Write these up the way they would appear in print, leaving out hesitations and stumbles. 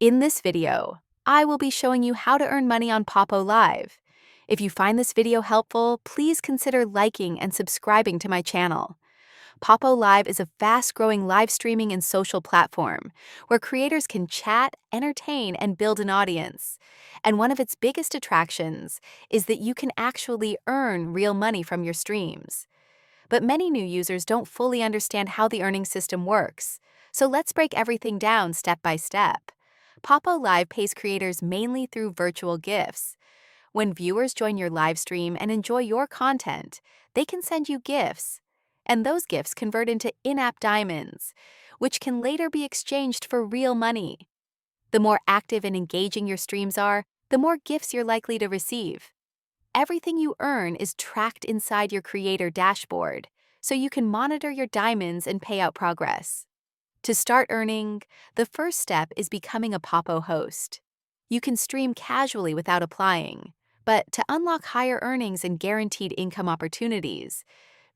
In this video, I will be showing you how to earn money on Poppo Live. If you find this video helpful, please consider liking and subscribing to my channel. Poppo Live is a fast-growing live streaming and social platform where creators can chat, entertain, and build an audience. And one of its biggest attractions is that you can actually earn real money from your streams. But many new users don't fully understand how the earning system works. So let's break everything down step by step. Poppo Live pays creators mainly through virtual gifts. When viewers join your live stream and enjoy your content, they can send you gifts. And those gifts convert into in-app diamonds, which can later be exchanged for real money. The more active and engaging your streams are, the more gifts you're likely to receive. Everything you earn is tracked inside your creator dashboard, so you can monitor your diamonds and payout progress. To start earning, the first step is becoming a Poppo host. You can stream casually without applying, but to unlock higher earnings and guaranteed income opportunities,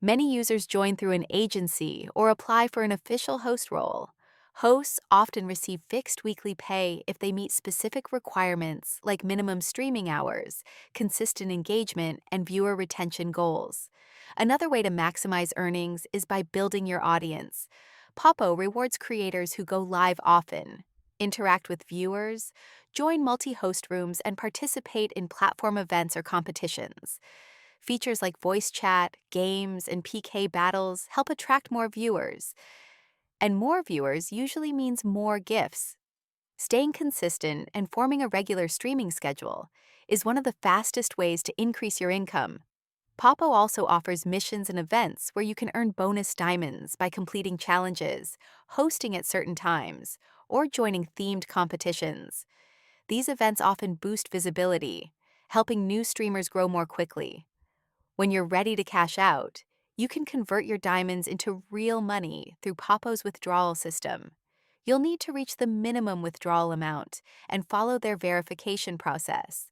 many users join through an agency or apply for an official host role. Hosts often receive fixed weekly pay if they meet specific requirements like minimum streaming hours, consistent engagement, and viewer retention goals. Another way to maximize earnings is by building your audience. Poppo rewards creators who go live often, interact with viewers, join multi-host rooms, and participate in platform events or competitions. Features like voice chat, games, and PK battles help attract more viewers. And more viewers usually means more gifts. Staying consistent and forming a regular streaming schedule is one of the fastest ways to increase your income. Poppo also offers missions and events where you can earn bonus diamonds by completing challenges, hosting at certain times, or joining themed competitions. These events often boost visibility, helping new streamers grow more quickly. When you're ready to cash out, you can convert your diamonds into real money through Poppo's withdrawal system. You'll need to reach the minimum withdrawal amount and follow their verification process.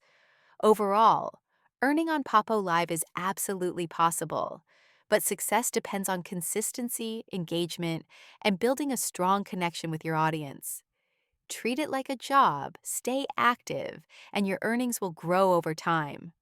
Overall, earning on Poppo Live is absolutely possible, but success depends on consistency, engagement, and building a strong connection with your audience. Treat it like a job, stay active, and your earnings will grow over time.